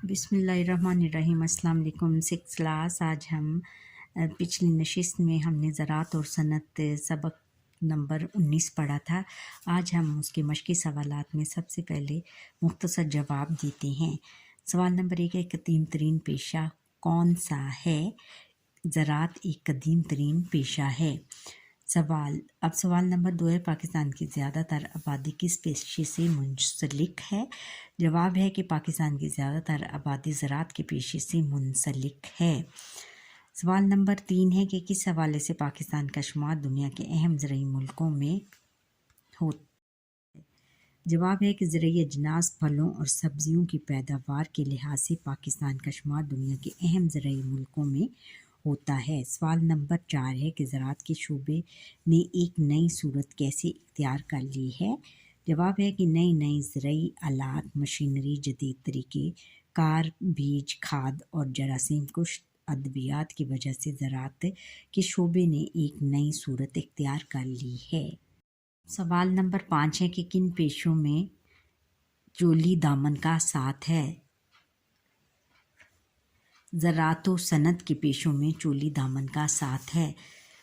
بسم اللہ الرحمن الرحیم۔ السلام علیکم۔ 6 کلاس۔ آج ہم پچھلی نشست میں ہم نے زراعت اور صنعت سبق نمبر 19 پڑھا تھا۔ آج ہم اس کے مشقی سوالات میں سب سے پہلے مختصر جواب دیتے ہیں۔ سوال نمبر 1 ہے، قدیم ترین پیشہ کون سا ہے؟ زراعت ایک قدیم ترین پیشہ ہے۔ سوال نمبر 2 ہے، پاکستان کی زیادہ تر آبادی کس پیشے سے منسلک ہے؟ جواب ہے کہ پاکستان کی زیادہ تر آبادی زراعت کے پیشے سے منسلک ہے۔ سوال نمبر 3 ہے کہ کس حوالے سے پاکستان کا شمار دنیا کے اہم زرعی ملکوں میں ہوتا ہے؟ جواب ہے کہ زرعی اجناس، پھلوں اور سبزیوں کی پیداوار کے لحاظ سے پاکستان کا شمار دنیا کے اہم زرعی ملکوں میں ہوتا ہے۔ سوال نمبر 4 ہے کہ زراعت کے شعبے نے ایک نئی صورت کیسے اختیار کر لی ہے؟ جواب ہے کہ نئی زرعی آلات، مشینری، جدید طریقے کار، بیج، کھاد اور جراثیم کش ادویات کی وجہ سے زراعت کے شعبے نے ایک نئی صورت اختیار کر لی ہے۔ سوال نمبر 5 ہے کہ کن پیشوں میں چولی دامن کا ساتھ ہے؟ زراعت و صنعت کے پیشوں میں چولی دامن کا ساتھ ہے۔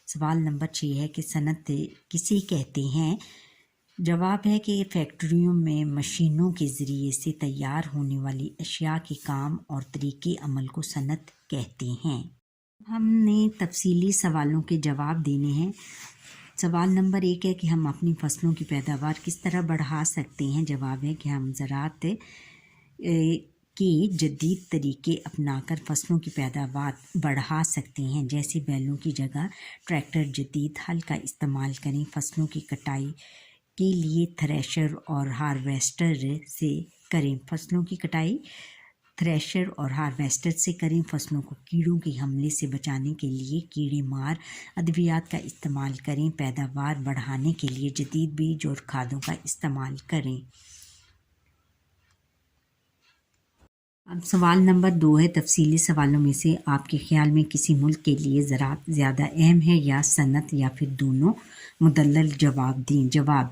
سوال نمبر 6 ہے کہ صنعت کسے کہتے ہیں؟ جواب ہے کہ فیکٹریوں میں مشینوں کے ذریعے سے تیار ہونے والی اشیاء کے کام اور طریقے عمل کو صنعت کہتے ہیں۔ ہم نے تفصیلی سوالوں کے جواب دینے ہیں۔ سوال نمبر 1 ہے کہ ہم اپنی فصلوں کی پیداوار کس طرح بڑھا سکتے ہیں؟ جواب ہے کہ ہم زراعت کے جدید طریقے اپنا کر فصلوں کی پیداوار بڑھا سکتے ہیں، جیسے بیلوں کی جگہ ٹریکٹر، جدید ہل کا استعمال کریں، فصلوں کی کٹائی کے لیے تھریشر اور ہارویسٹر سے کریں، فصلوں کو کیڑوں کے حملے سے بچانے کے لیے کیڑے مار ادویات کا استعمال کریں، پیداوار بڑھانے کے لیے جدید بیج اور کھادوں کا استعمال کریں۔ اب سوال نمبر 2 ہے، تفصیلی سوالوں میں سے آپ کے خیال میں کسی ملک کے لیے زراعت زیادہ اہم ہے یا صنعت، یا پھر دونوں؟ مدلل جواب دیں۔ جواب: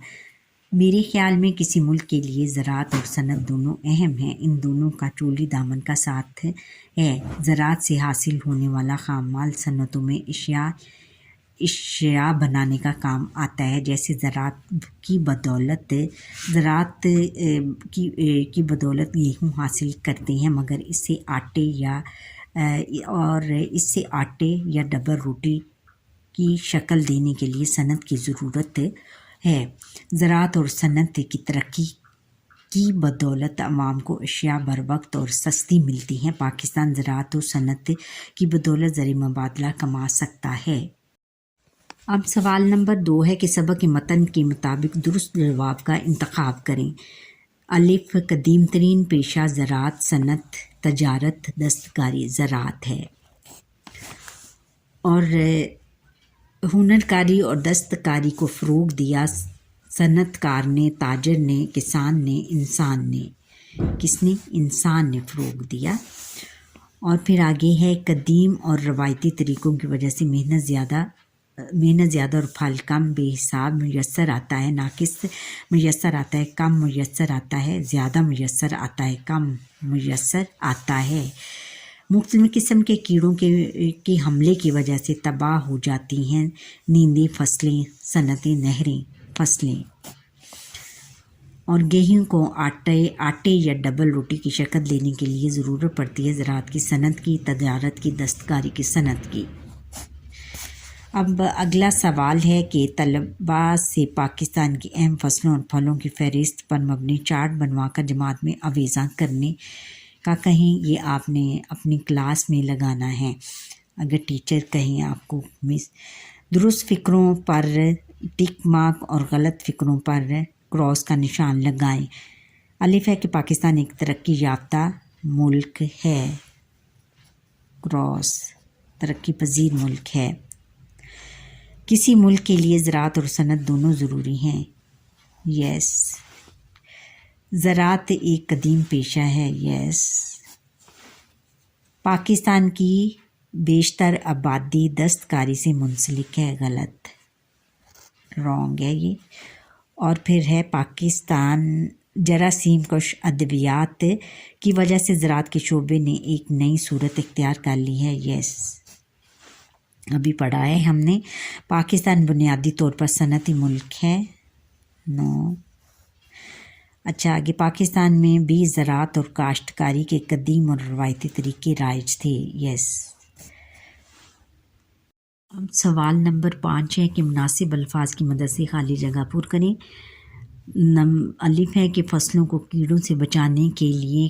میرے خیال میں کسی ملک کے لیے زراعت اور صنعت دونوں اہم ہیں، ان دونوں کا چولی دامن کا ساتھ ہے۔ زراعت سے حاصل ہونے والا خام مال صنعتوں میں اشیاء بنانے کا کام آتا ہے، جیسے زراعت کی بدولت گیہوں حاصل کرتے ہیں، مگر اس سے آٹے یا ڈبل روٹی کی شکل دینے کے لیے صنعت کی ضرورت ہے۔ زراعت اور صنعت کی ترقی کی بدولت عوام کو اشیاء بر وقت اور سستی ملتی ہیں۔ پاکستان زراعت و صنعت کی بدولت زرعی مبادلہ کما سکتا ہے۔ اب سوال نمبر 2 ہے کہ سبق کے متن کے مطابق درست جواب کا انتخاب کریں۔ الف، قدیم ترین پیشہ زراعت، صنعت، تجارت، دستکاری۔ زراعت ہے، اور ہنر کاری اور دستکاری کو فروغ دیا صنعت کار نے، تاجر نے، کسان نے، انسان نے۔ کس نے؟ انسان نے فروغ دیا۔ اور پھر آگے ہے، قدیم اور روایتی طریقوں کی وجہ سے محنت زیادہ اور پھل کم بے حساب میسر آتا ہے، ناقص میسر آتا ہے، کم میسر آتا ہے، زیادہ میسر آتا ہے، کم میسر آتا ہے۔ مختلف قسم کے کیڑوں کے حملے کی وجہ سے تباہ ہو جاتی ہیں نیندیں فصلیں، صنعتیں، نہریں فصلیں۔ اور گیہوں کو آٹے یا ڈبل روٹی کی شکل دینے کے لیے ضرورت پڑتی ہے زراعت کی، صنعت کی، تجارت کی، دستکاری کی، صنعت کی۔ اب اگلا سوال ہے کہ طلباء سے پاکستان کی اہم فصلوں اور پھلوں کی فہرست پر مبنی چارٹ بنوا کر جماعت میں آویزاں کرنے کا کہیں۔ یہ آپ نے اپنی کلاس میں لگانا ہے۔ اگر ٹیچر کہیں آپ کو درست فکروں پر ٹک مارک اور غلط فکروں پر کراس کا نشان لگائیں۔ الف ہے کہ پاکستان ایک ترقی یافتہ ملک ہے، کراس، ترقی پذیر ملک ہے۔ کسی ملک کے لیے زراعت اور صنعت دونوں ضروری ہیں، یس۔ زراعت ایک قدیم پیشہ ہے، یس۔ پاکستان کی بیشتر آبادی دستکاری سے منسلک ہے، غلط، رانگ ہے یہ۔ اور پھر ہے پاکستان جراثیم کش ادویات کی وجہ سے زراعت کے شعبے نے ایک نئی صورت اختیار کر لی ہے. یس ابھی پڑھا ہے ہم نے. پاکستان بنیادی طور پر صنعتی ملک ہے. نو. اچھا آگے پاکستان میں بھی زراعت اور کاشتکاری کے قدیم اور روایتی طریقے رائج تھے. یس. اب سوال نمبر 5 ہے کہ مناسب الفاظ کی مدد سے خالی جگہ پر کریں. الف ہے کہ فصلوں کو کیڑوں سے بچانے کے لیے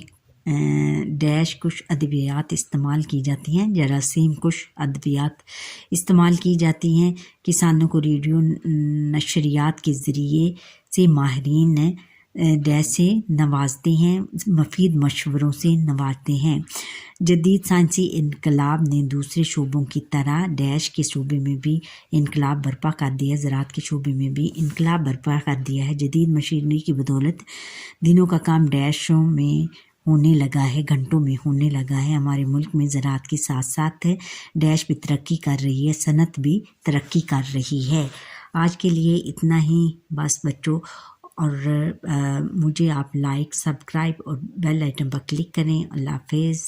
ڈیش کش ادویات استعمال کی جاتی ہیں. جراثیم کش ادویات استعمال کی جاتی ہیں. کسانوں کو ریڈیو نشریات کے ذریعے سے ماہرین ڈیش سے نوازتے ہیں، مفید مشوروں سے نوازتے ہیں. جدید سائنسی انقلاب نے دوسرے شعبوں کی طرح ڈیش کے شعبے میں بھی انقلاب برپا کر دیا. زراعت کے شعبے میں بھی انقلاب برپا کر دیا ہے. جدید مشینری کی بدولت دنوں کا کام ڈیشوں میں ہونے لگا ہے، گھنٹوں میں ہونے لگا ہے. ہمارے ملک میں زراعت کے ساتھ ساتھ ڈیش بھی ترقی کر رہی ہے، صنعت بھی ترقی کر رہی ہے. آج کے لیے اتنا ہی بس بچوں. اور مجھے آپ لائک، سبسکرائب اور بیل آئٹم پر کلک کریں. اللہ حافظ.